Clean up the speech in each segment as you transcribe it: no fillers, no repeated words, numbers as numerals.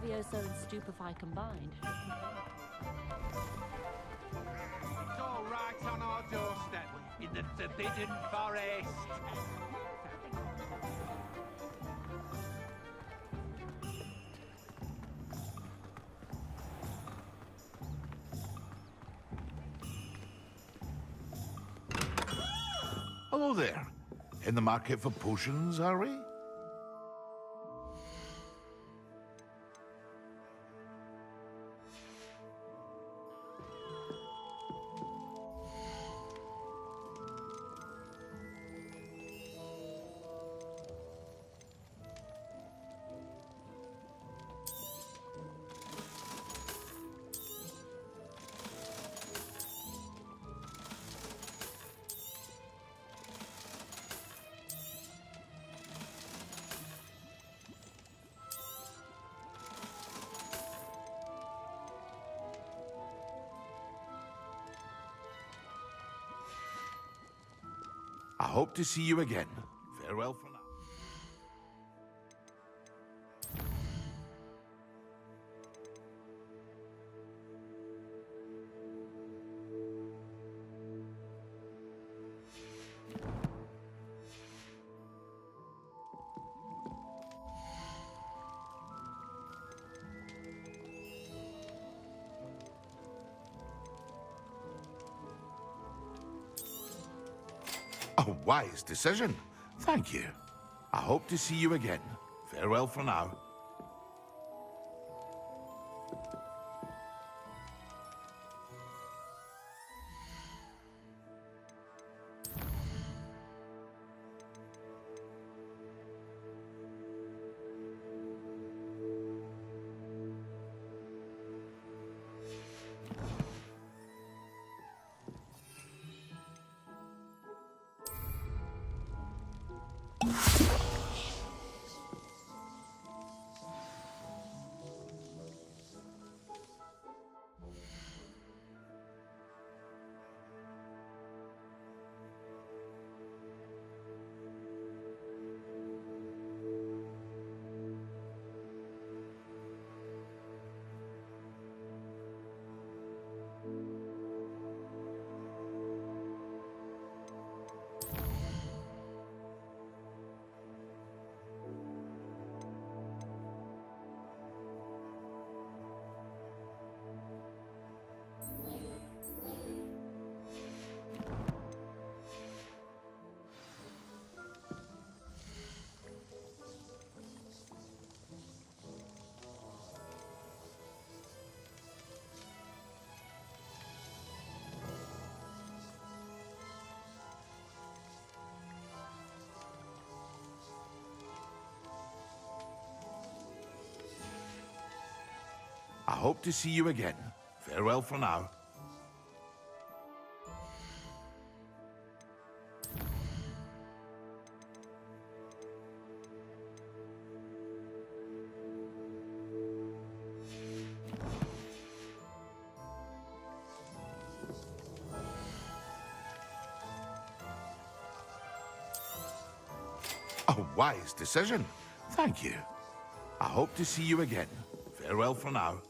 Levioso and Stupefy combined. It's all right on our doorstep, in the Forbidden Forest. Hello there. In the market for potions, are we? I hope to see you again. Farewell for now. A wise decision. Thank you. I hope to see you again. Farewell for now. I hope to see you again. Farewell for now. A wise decision. Thank you. I hope to see you again. Farewell for now.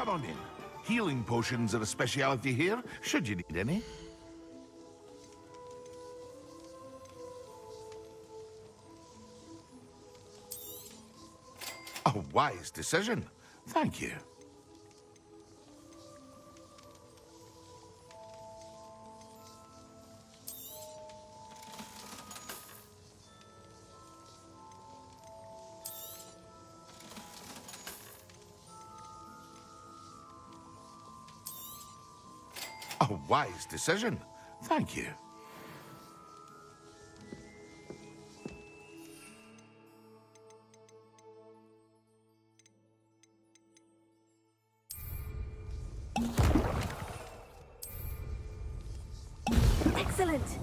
Come on in. Healing potions are a speciality here, should you need any. A wise decision. Thank you. A wise decision. Thank you. Excellent!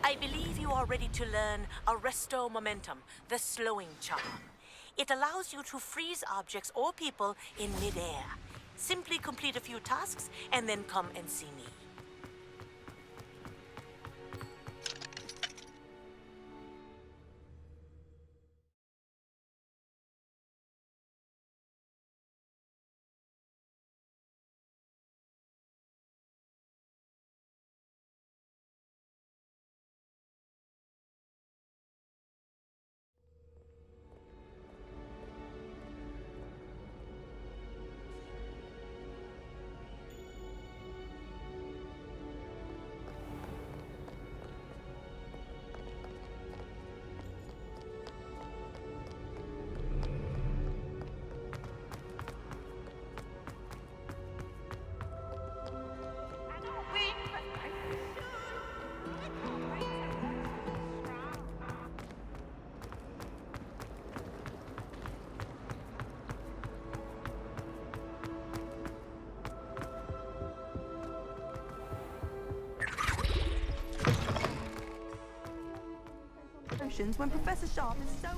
I believe you are ready to learn Arresto Momentum, the slowing charm. It allows you to freeze objects or people in midair. Simply complete a few tasks and then come and see me. When Professor Sharp is so...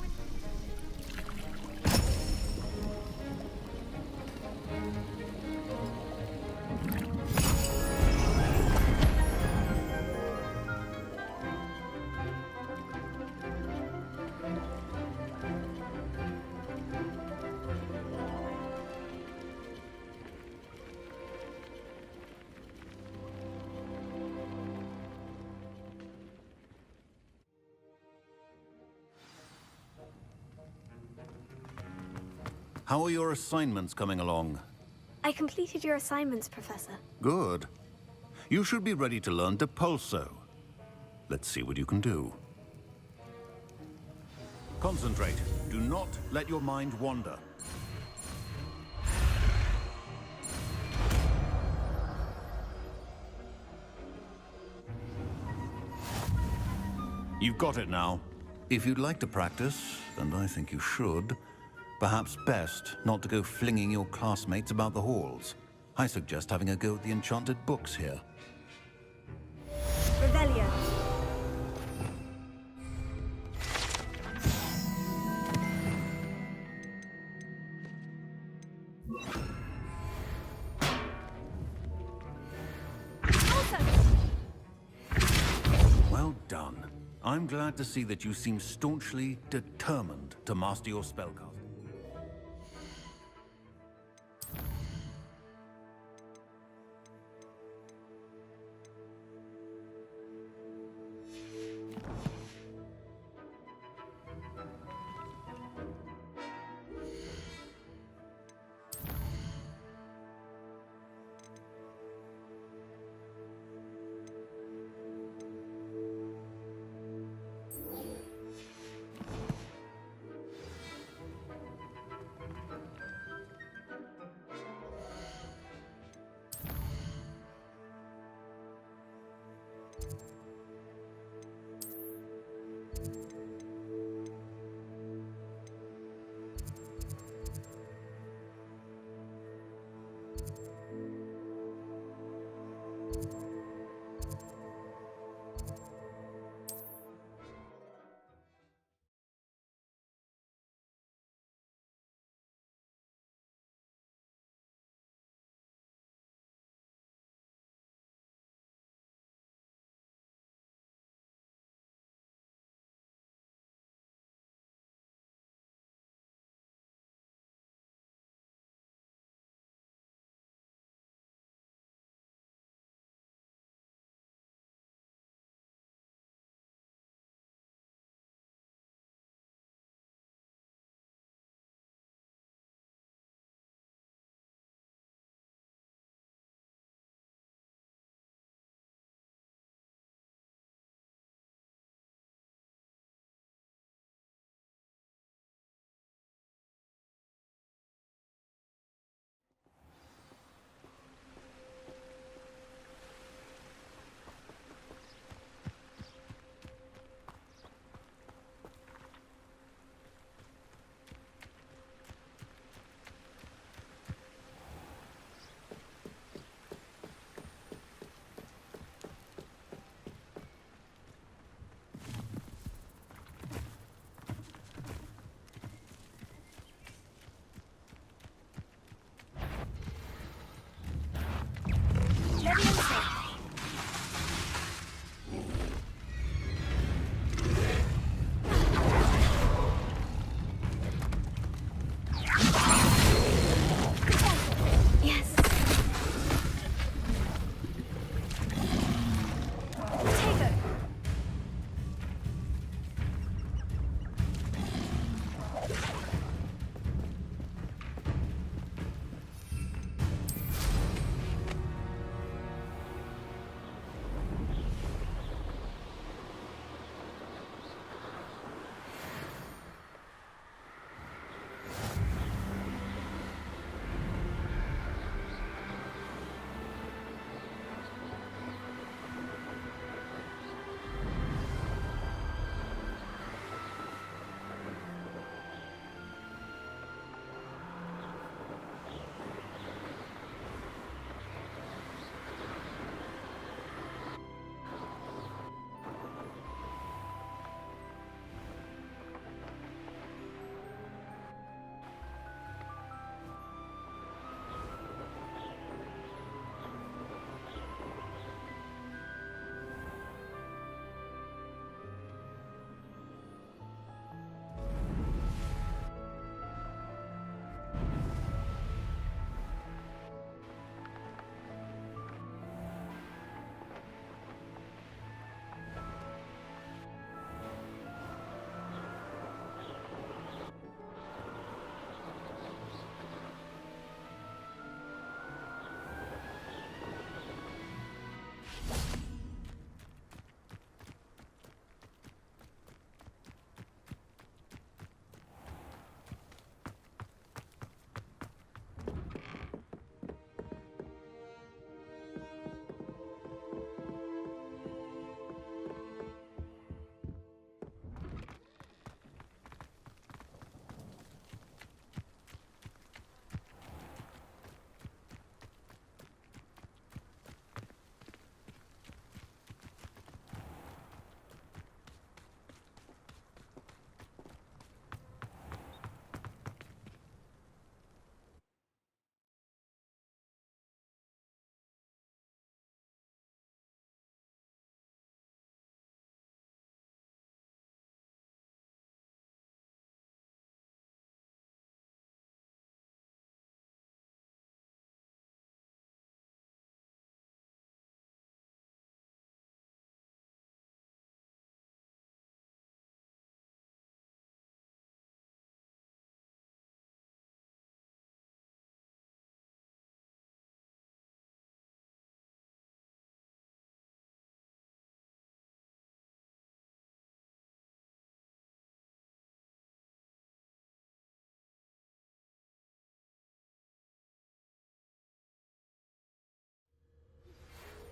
How are your assignments coming along? I completed your assignments, Professor. Good. You should be ready to learn Depulso. Let's see what you can do. Concentrate. Do not let your mind wander. You've got it now. If you'd like to practice, and I think you should, Perhaps best not to go flinging your classmates about the halls. I suggest having a go at the enchanted books here. Revelio. Well done. I'm glad to see that you seem staunchly determined to master your spellcasting.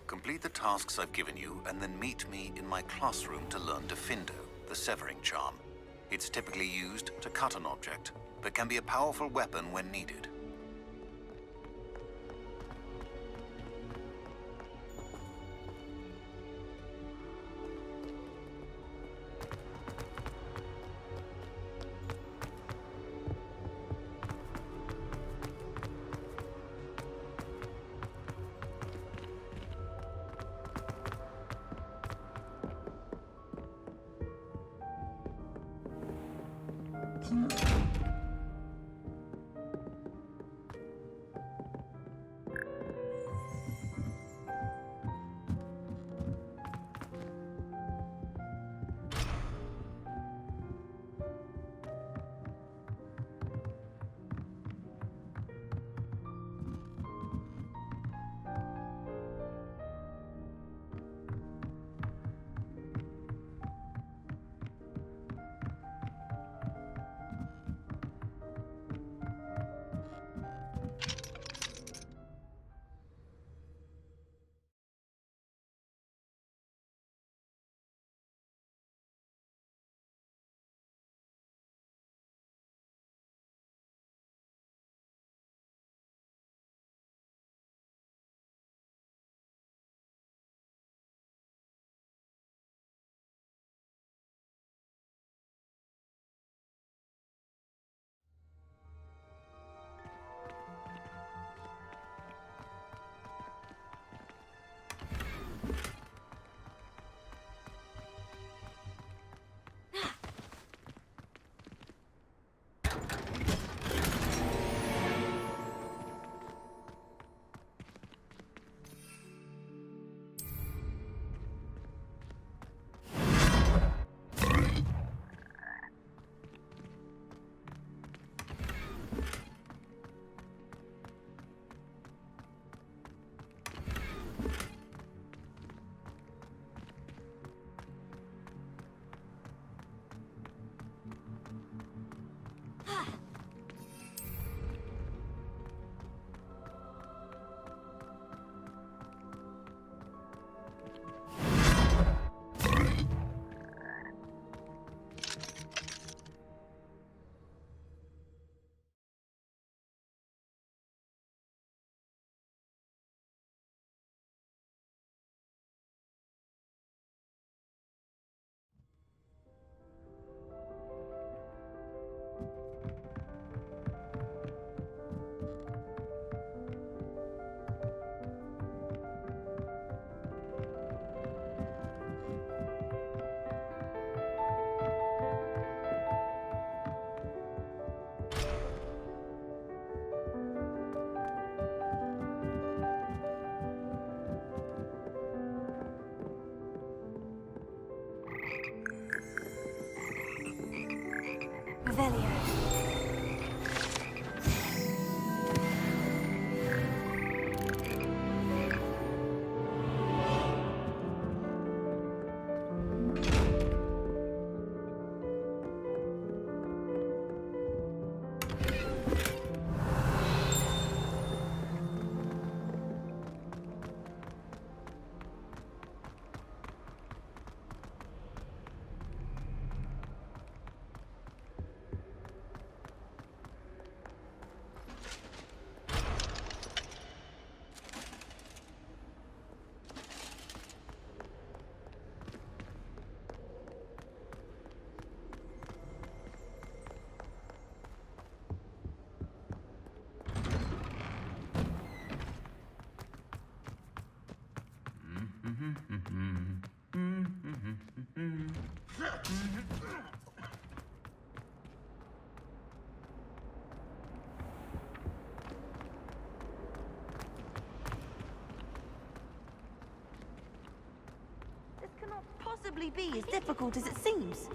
Complete the tasks I've given you, and then meet me in my classroom to learn Defindo, the severing charm. It's typically used to cut an object, but can be a powerful weapon when needed. Revelio. This cannot possibly be as difficult as it seems.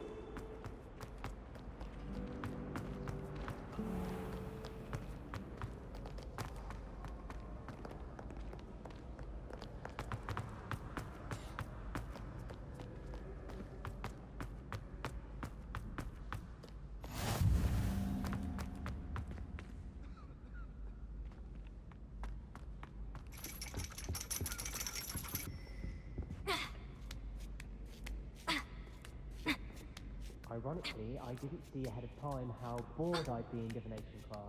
Ironically, I didn't see ahead of time how bored I'd be in divination class.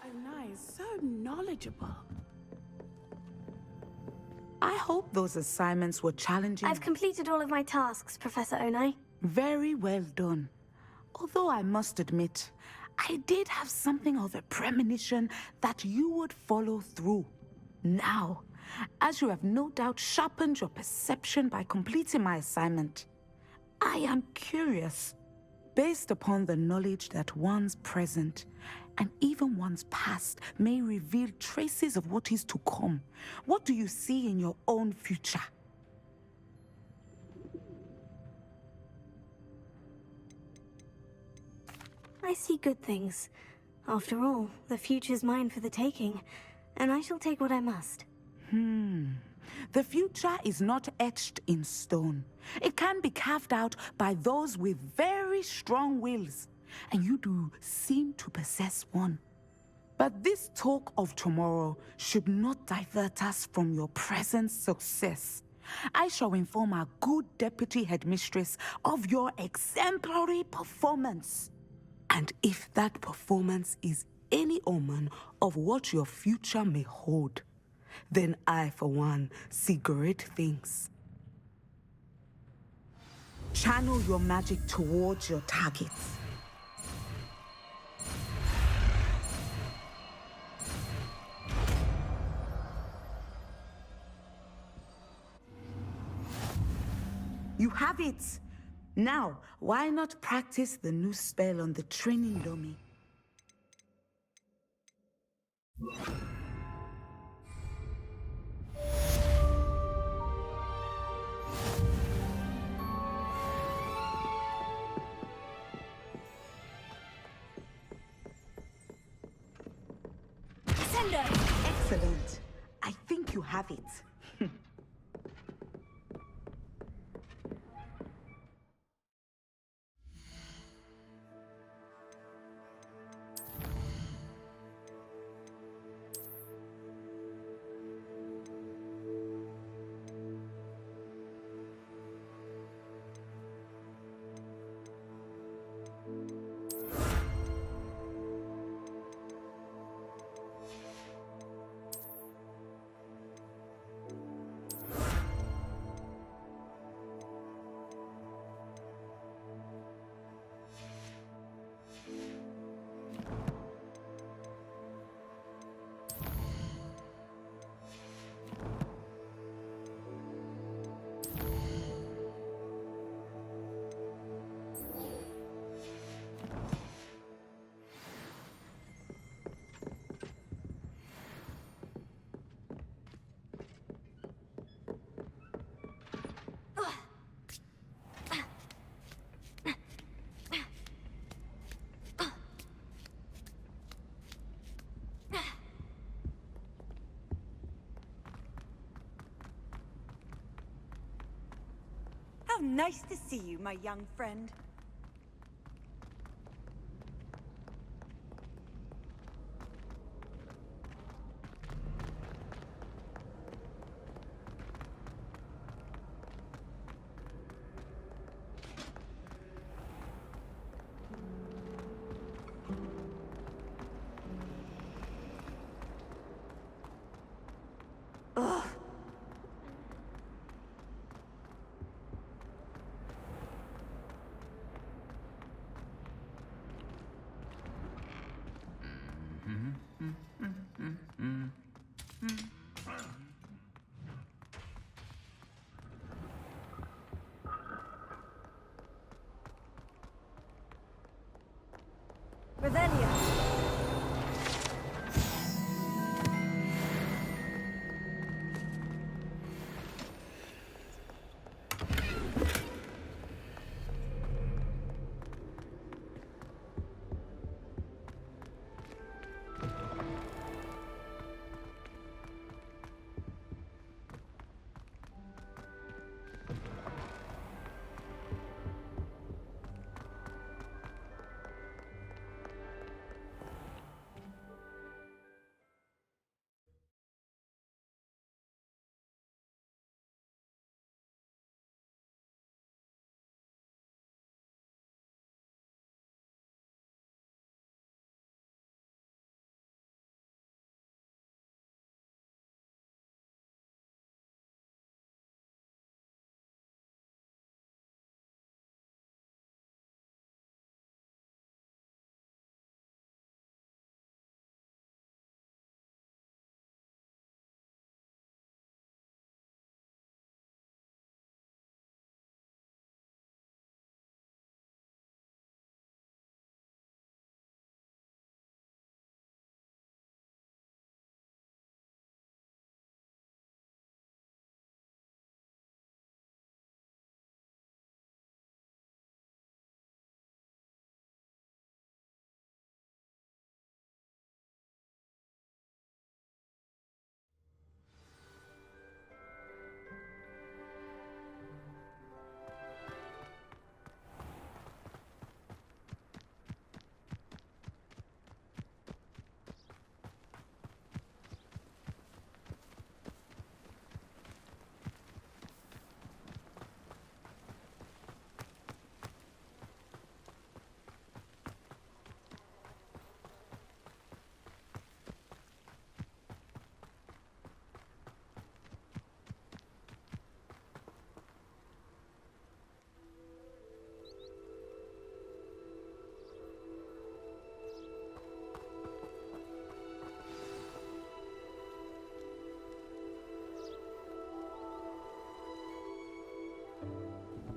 Onai is so knowledgeable. I hope those assignments were challenging. I've completed all of my tasks, Professor Onai. Very well done. Although I must admit, I did have something of a premonition that you would follow through. Now, as you have no doubt sharpened your perception by completing my assignment, I am curious, based upon the knowledge that one's present and even one's past may reveal traces of what is to come. What do you see in your own future? I see good things. After all, the future's mine for the taking, and I shall take what I must. The future is not etched in stone. It can be carved out by those with very strong wills, and you do seem to possess one. But this talk of tomorrow should not divert us from your present success. I shall inform our good deputy headmistress of your exemplary performance. And if that performance is any omen of what your future may hold, then I, for one, see great things. Channel your magic towards your targets. You have it! Now, why not practice the new spell on the training dummy? Excellent. I think you have it. How nice to see you, my young friend.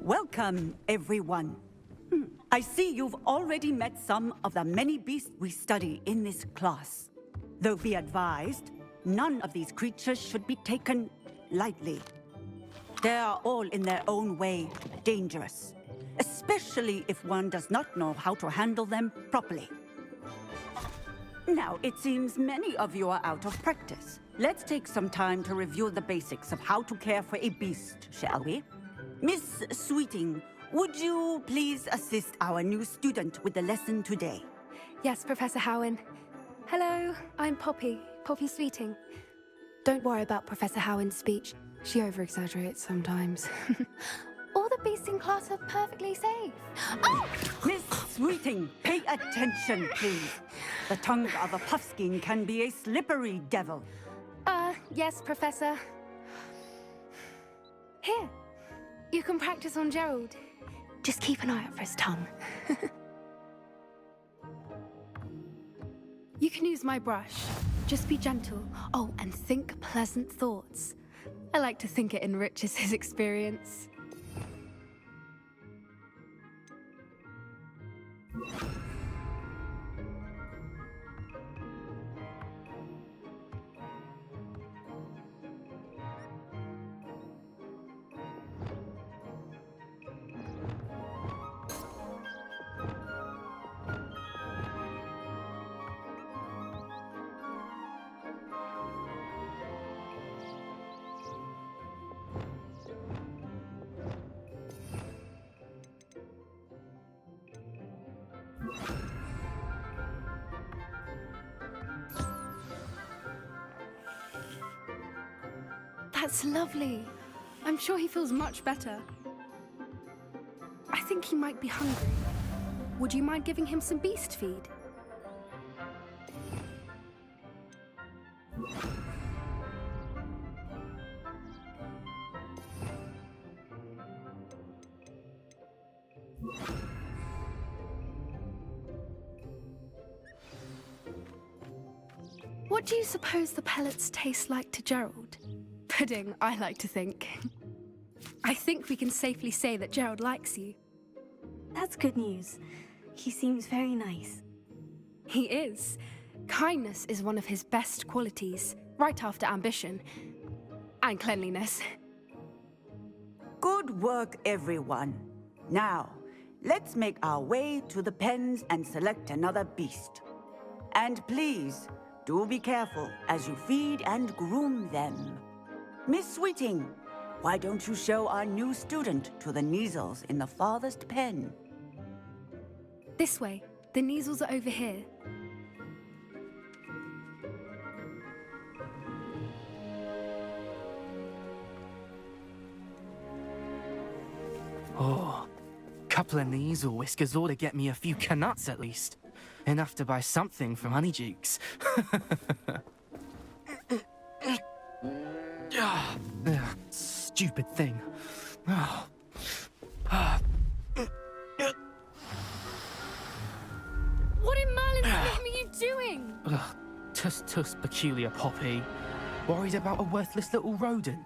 Welcome, everyone. I see you've already met some of the many beasts we study in this class. Though be advised, none of these creatures should be taken lightly. They are all in their own way dangerous, especially if one does not know how to handle them properly. Now, it seems many of you are out of practice. Let's take some time to review the basics of how to care for a beast, shall we? Miss Sweeting, would you please assist our new student with the lesson today? Yes, Professor Howen. Hello, I'm Poppy Sweeting. Don't worry about Professor Howen's speech. She over-exaggerates sometimes. All the beasts in class are perfectly safe. Oh! Miss Sweeting, pay attention, please. The tongue of a puffskein can be a slippery devil. Yes, Professor. Here, you can practice on Gerald. Just keep an eye out for his tongue. You can use my brush. Just be gentle. Oh, and think pleasant thoughts. I like to think it enriches his experience. That's lovely. I'm sure he feels much better. I think he might be hungry. Would you mind giving him some beast feed? What do you suppose the pellets taste like to Gerald? Pudding, I like to think. I think we can safely say that Gerald likes you. That's good news. He seems very nice. He is. Kindness is one of his best qualities, right after ambition. And cleanliness. Good work, everyone. Now, let's make our way to the pens and select another beast. And please, do be careful as you feed and groom them. Miss Sweeting, why don't you show our new student to the Neasels in the farthest pen? This way. The Neasels are over here. Oh, couple of Neasel whiskers ought to get me a few canuts at least. Enough to buy something from Honeydukes. Stupid thing. What in Merlin's name are you doing? Tuss, peculiar Poppy. Worried about a worthless little rodent.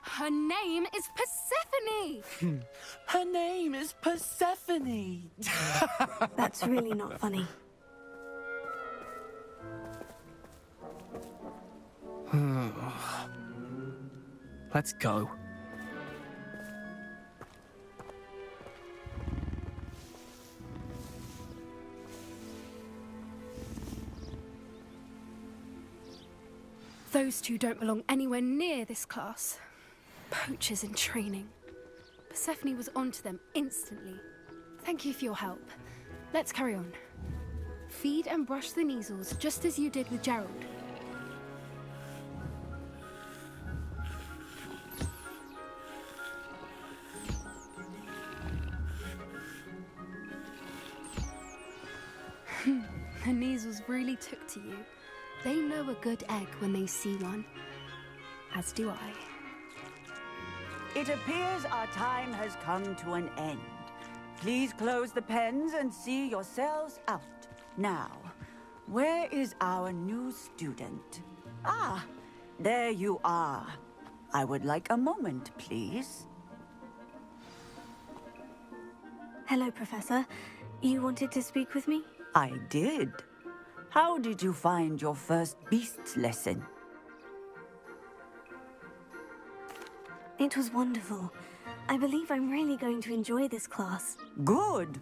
Her name is Persephone! Her name is Persephone! That's really not funny. Let's go. Those two don't belong anywhere near this class. Poachers in training. Persephone was onto them instantly. Thank you for your help. Let's carry on. Feed and brush the Neasels just as you did with Gerald. The Neasels really took to you. They know a good egg when they see one. As do I. It appears our time has come to an end. Please close the pens and see yourselves out. Now, where is our new student? Ah, there you are. I would like a moment, please. Hello, Professor. You wanted to speak with me? I did. How did you find your first beasts lesson? It was wonderful. I believe I'm really going to enjoy this class. Good.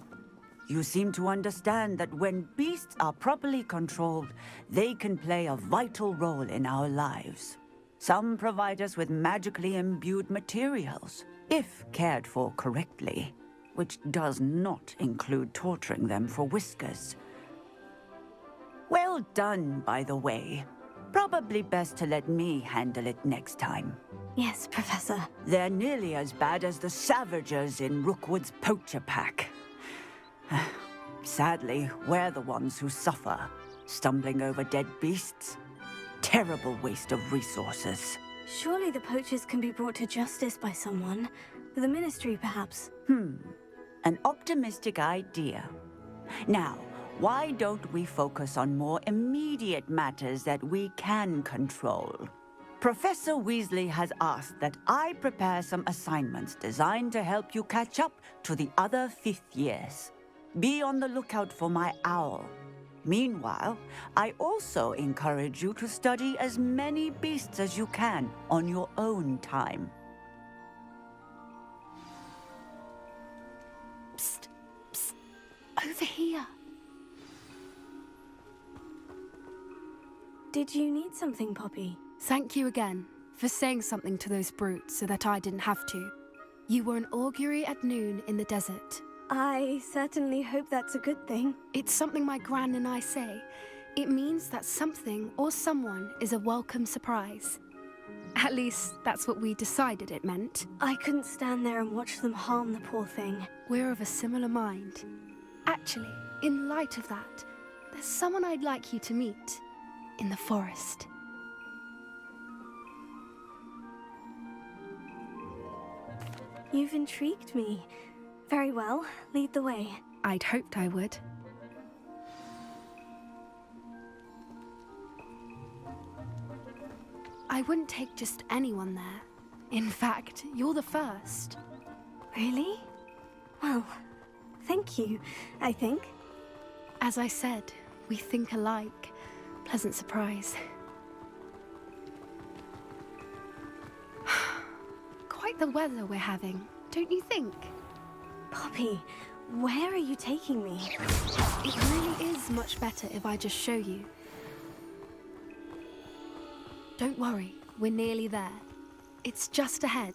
You seem to understand that when beasts are properly controlled, they can play a vital role in our lives. Some provide us with magically imbued materials, if cared for correctly, which does not include torturing them for whiskers. Well done, by the way. Probably best to let me handle it next time. Yes, Professor. They're nearly as bad as the Savagers in Rookwood's poacher pack. Sadly, we're the ones who suffer, stumbling over dead beasts. Terrible waste of resources. Surely the poachers can be brought to justice by someone. The Ministry, perhaps. An optimistic idea. Now, why don't we focus on more immediate matters that we can control? Professor Weasley has asked that I prepare some assignments designed to help you catch up to the other 5th years. Be on the lookout for my owl. Meanwhile, I also encourage you to study as many beasts as you can on your own time. Psst, psst, over here. Did you need something, Poppy? Thank you again for saying something to those brutes so that I didn't have to. You were an augury at noon in the desert. I certainly hope that's a good thing. It's something my gran and I say. It means that something or someone is a welcome surprise. At least, that's what we decided it meant. I couldn't stand there and watch them harm the poor thing. We're of a similar mind. Actually, in light of that, there's someone I'd like you to meet in the forest. You've intrigued me. Very well, lead the way. I'd hoped I would. I wouldn't take just anyone there. In fact, you're the first. Really? Well, thank you, I think. As I said, we think alike. Pleasant surprise. Quite the weather we're having, don't you think? Poppy, where are you taking me? It really is much better if I just show you. Don't worry, we're nearly there. It's just ahead.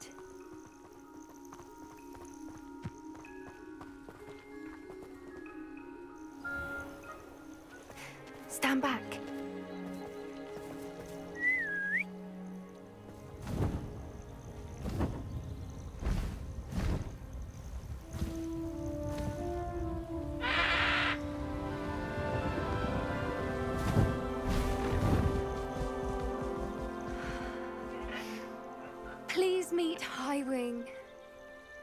Stand back. Please meet Highwing.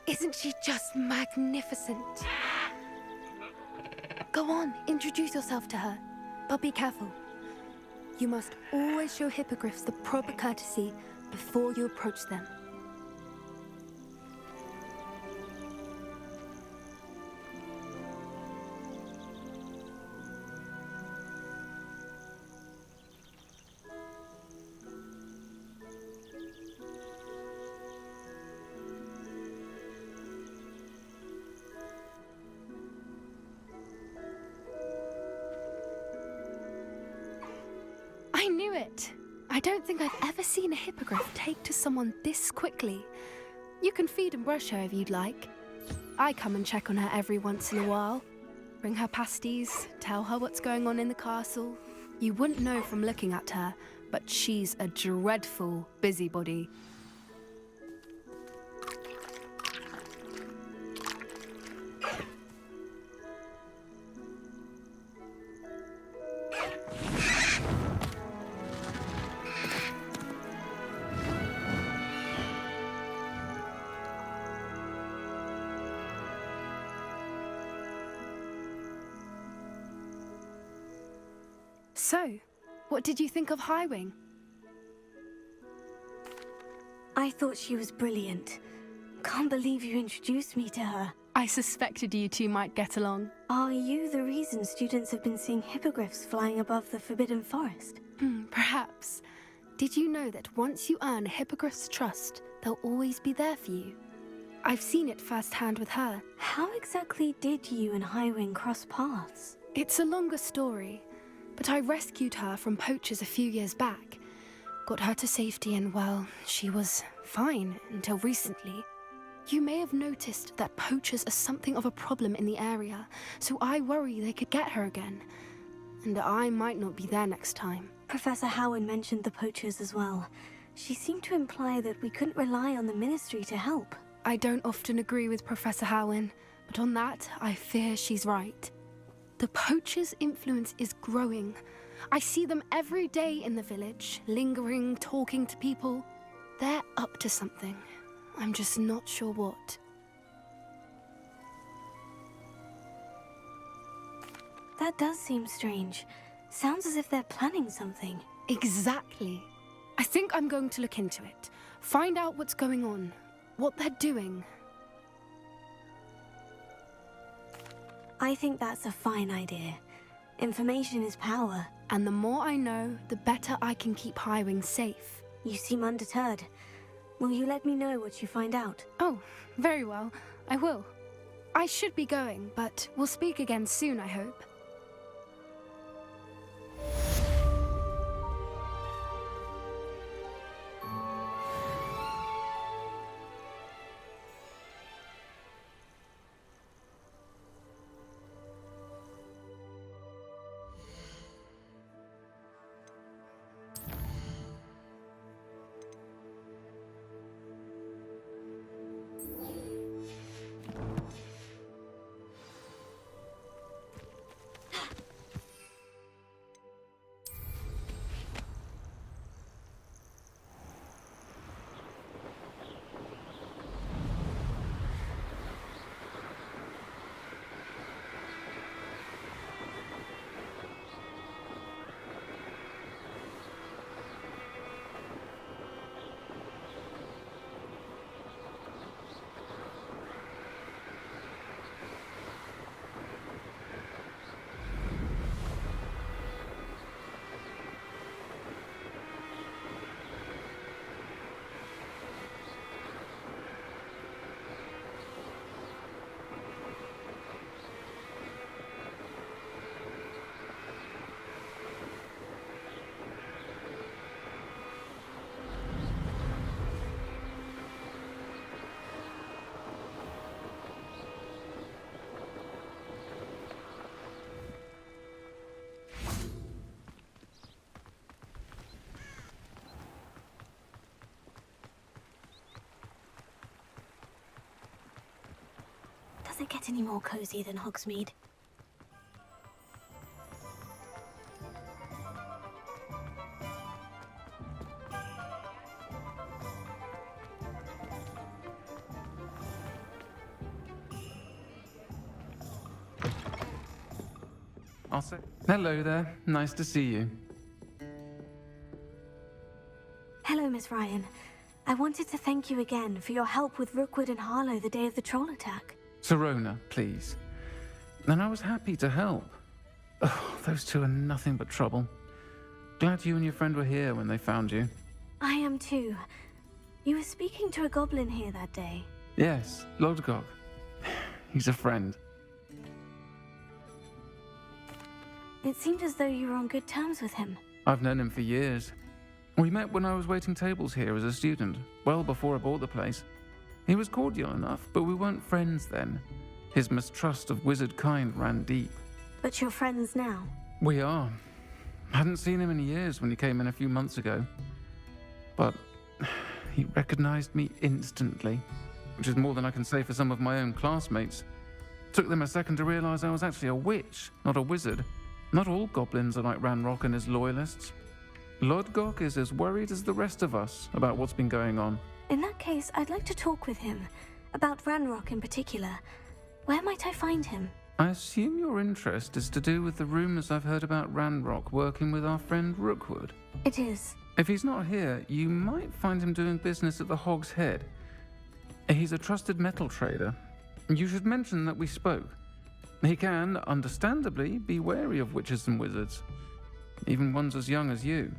Isn't she just magnificent? Go on, introduce yourself to her. But be careful. You must always show hippogriffs the proper courtesy before you approach them. I knew it! I don't think I've ever seen a hippogriff take to someone this quickly. You can feed and brush her if you'd like. I come and check on her every once in a while. Bring her pasties, tell her what's going on in the castle. You wouldn't know from looking at her, but she's a dreadful busybody. So, what did you think of Highwing? I thought she was brilliant. Can't believe you introduced me to her. I suspected you two might get along. Are you the reason students have been seeing hippogriffs flying above the Forbidden Forest? Perhaps. Did you know that once you earn a hippogriff's trust, they'll always be there for you? I've seen it firsthand with her. How exactly did you and Highwing cross paths? It's a longer story, but I rescued her from poachers a few years back. Got her to safety and, well, she was fine until recently. You may have noticed that poachers are something of a problem in the area, so I worry they could get her again. And I might not be there next time. Professor Howard mentioned the poachers as well. She seemed to imply that we couldn't rely on the Ministry to help. I don't often agree with Professor Howin, but on that, I fear she's right. The poachers' influence is growing. I see them every day in the village, lingering, talking to people. They're up to something. I'm just not sure what. That does seem strange. Sounds as if they're planning something. Exactly. I think I'm going to look into it. Find out what's going on. What they're doing. I think that's a fine idea. Information is power. And the more I know, the better I can keep Highwing safe. You seem undeterred. Will you let me know what you find out? Oh, very well. I will. I should be going, but we'll speak again soon, I hope. Does it get any more cozy than Hogsmeade? I'll say hello there. Nice to see you. Hello, Miss Ryan. I wanted to thank you again for your help with Rookwood and Harlow the day of the troll attack. Serona, please. And I was happy to help. Oh, those two are nothing but trouble. Glad you and your friend were here when they found you. I am too. You were speaking to a goblin here that day. Yes, Lodgok. He's a friend. It seemed as though you were on good terms with him. I've known him for years. We met when I was waiting tables here as a student, well before I bought the place. He was cordial enough, but we weren't friends then. His mistrust of wizard kind ran deep. But you're friends now? We are. I hadn't seen him in years when he came in a few months ago. But he recognized me instantly, which is more than I can say for some of my own classmates. Took them a second to realize I was actually a witch, not a wizard. Not all goblins are like Ranrock and his loyalists. Lodgok is as worried as the rest of us about what's been going on. In that case, I'd like to talk with him. About Ranrock in particular. Where might I find him? I assume your interest is to do with the rumors I've heard about Ranrock working with our friend Rookwood. It is. If he's not here, you might find him doing business at the Hog's Head. He's a trusted metal trader. You should mention that we spoke. He can, understandably, be wary of witches and wizards, even ones as young as you.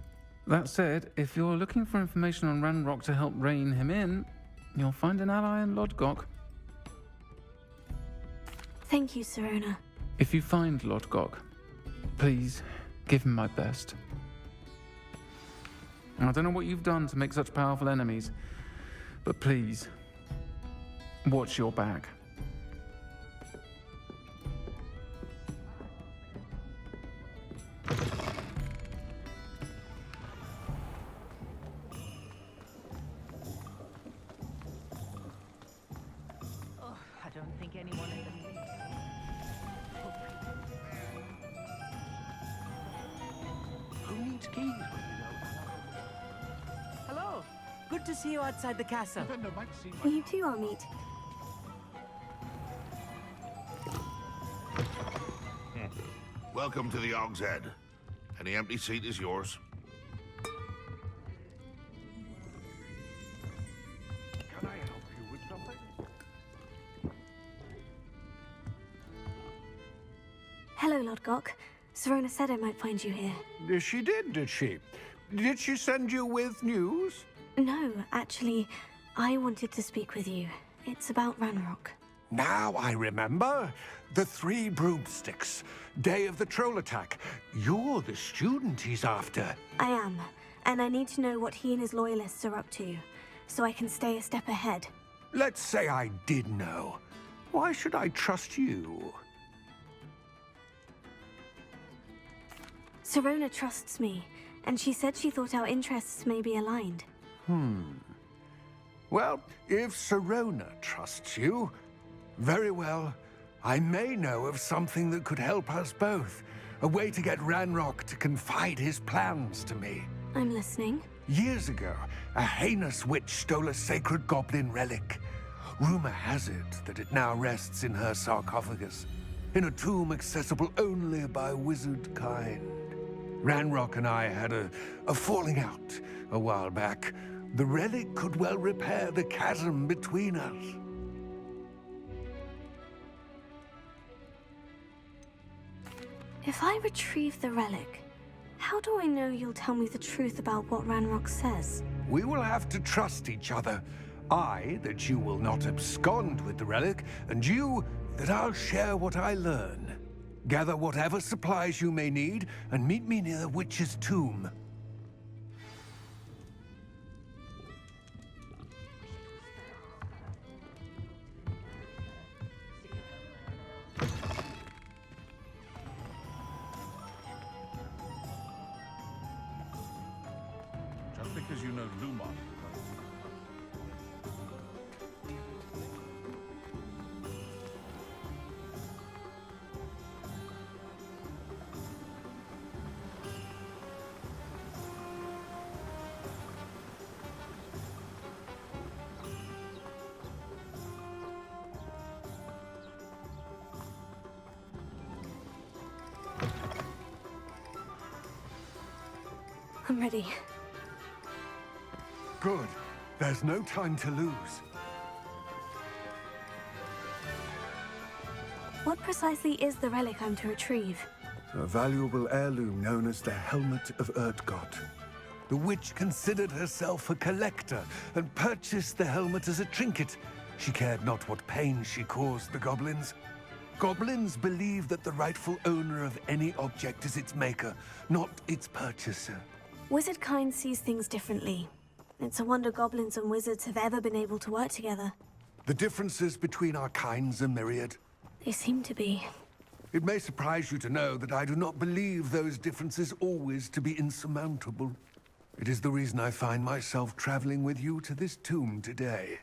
That said, if you're looking for information on Ranrock to help rein him in, you'll find an ally in Lodgok. Thank you, Serona. If you find Lodgok, please give him my best. I don't know what you've done to make such powerful enemies, but please, watch your back. I don't think anyone in the Who needs keys when you know? Hello. Good to see you outside the castle. Defender might see my... You too, Amit. Welcome to the Og's Head. Any empty seat is yours. Can I help you with something? Hello, Lodgok. Serona said I might find you here. She did she? Did she send you with news? No, actually, I wanted to speak with you. It's about Ranrock. Now I remember. The 3 broomsticks. Day of the troll attack. You're the student he's after. I am, and I need to know what he and his loyalists are up to, so I can stay a step ahead. Let's say I did know. Why should I trust you? Serona trusts me, and she said she thought our interests may be aligned. Well, if Serona trusts you, very well. I may know of something that could help us both. A way to get Ranrock to confide his plans to me. I'm listening. Years ago, a heinous witch stole a sacred goblin relic. Rumor has it that it now rests in her sarcophagus, in a tomb accessible only by wizard kind. Ranrock and I had a falling out a while back. The relic could well repair the chasm between us. If I retrieve the relic, how do I know you'll tell me the truth about what Ranrock says? We will have to trust each other. I, that you will not abscond with the relic, and you, that I'll share what I learn. Gather whatever supplies you may need, and meet me near the witch's tomb. Just because you know Lumon. I'm ready. Good. There's no time to lose. What precisely is the relic I'm to retrieve? A valuable heirloom known as the Helmet of Erdgott. The witch considered herself a collector and purchased the helmet as a trinket. She cared not what pain she caused the goblins. Goblins believe that the rightful owner of any object is its maker, not its purchaser. Wizard kind sees things differently. It's a wonder goblins and wizards have ever been able to work together. The differences between our kinds are myriad. They seem to be. It may surprise you to know that I do not believe those differences always to be insurmountable. It is the reason I find myself traveling with you to this tomb today.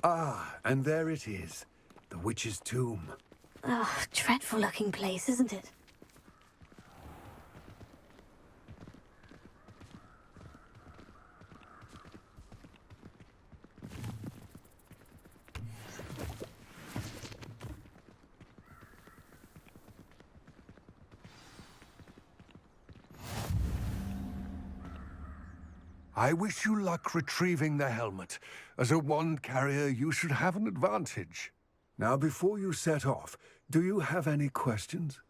Ah, and there it is. The witch's tomb. Ugh, dreadful looking place, isn't it? I wish you luck retrieving the helmet. As a wand carrier, you should have an advantage. Now, before you set off, do you have any questions?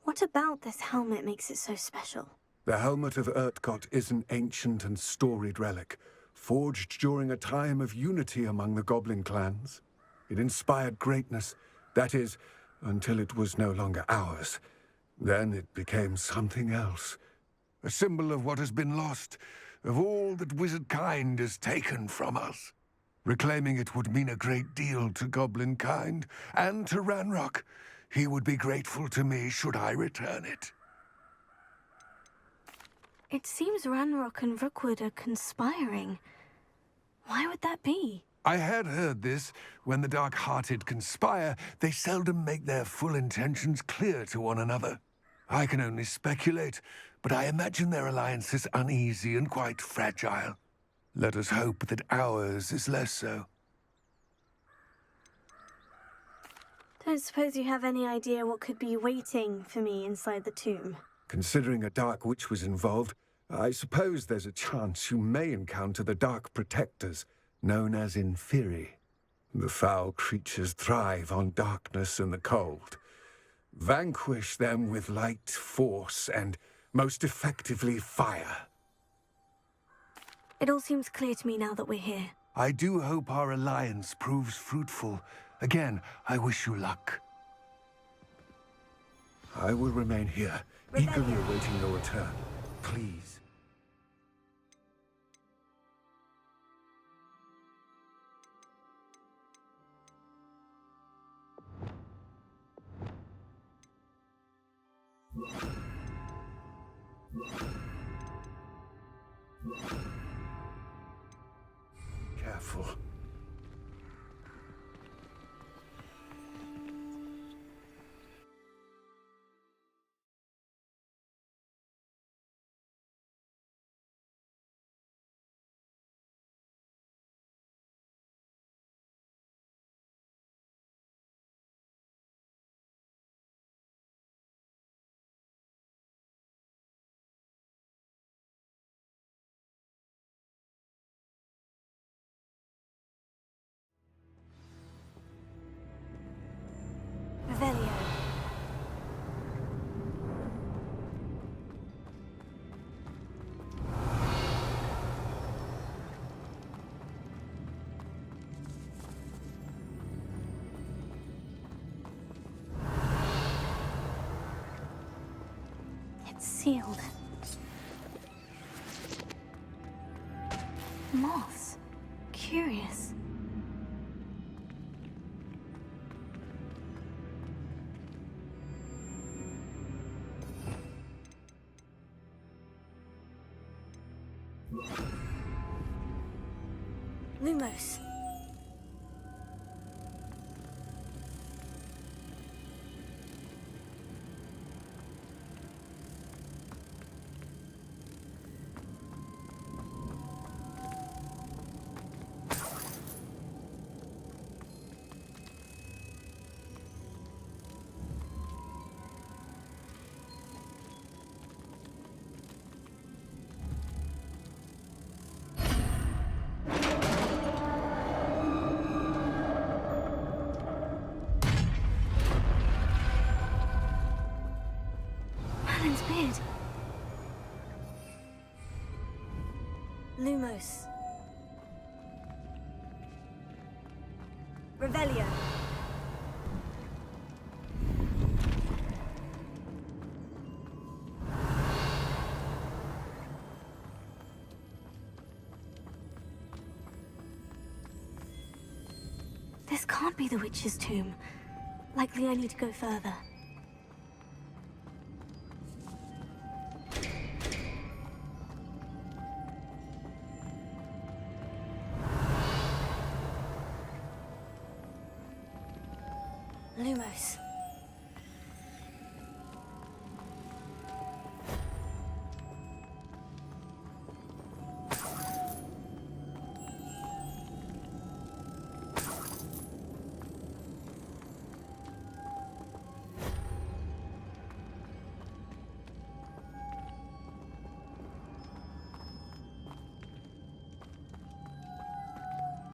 What about this helmet makes it so special? The helmet of Urtkot is an ancient and storied relic, forged during a time of unity among the goblin clans. It inspired greatness, that is, until it was no longer ours. Then it became something else. A symbol of what has been lost, of all that wizard kind has taken from us. Reclaiming it would mean a great deal to goblin kind, and to Ranrock. He would be grateful to me should I return it. It seems Ranrock and Rookwood are conspiring. Why would that be? I had heard this. When the dark-hearted conspire, they seldom make their full intentions clear to one another. I can only speculate, but I imagine their alliance is uneasy and quite fragile. Let us hope that ours is less so. Don't suppose you have any idea what could be waiting for me inside the tomb? Considering a Dark Witch was involved, I suppose there's a chance you may encounter the Dark Protectors, known as Inferi. The foul creatures thrive on darkness and the cold. Vanquish them with light, force, and most effectively fire. It all seems clear to me now that we're here. I do hope our alliance proves fruitful. Again, I wish you luck. I will remain here, eagerly awaiting your return. Please. Careful. Revelio. It's sealed. Moths. Curious. Lumos. Lumos. Revelio. This can't be the witch's tomb. Likely I need to go further. Lumos.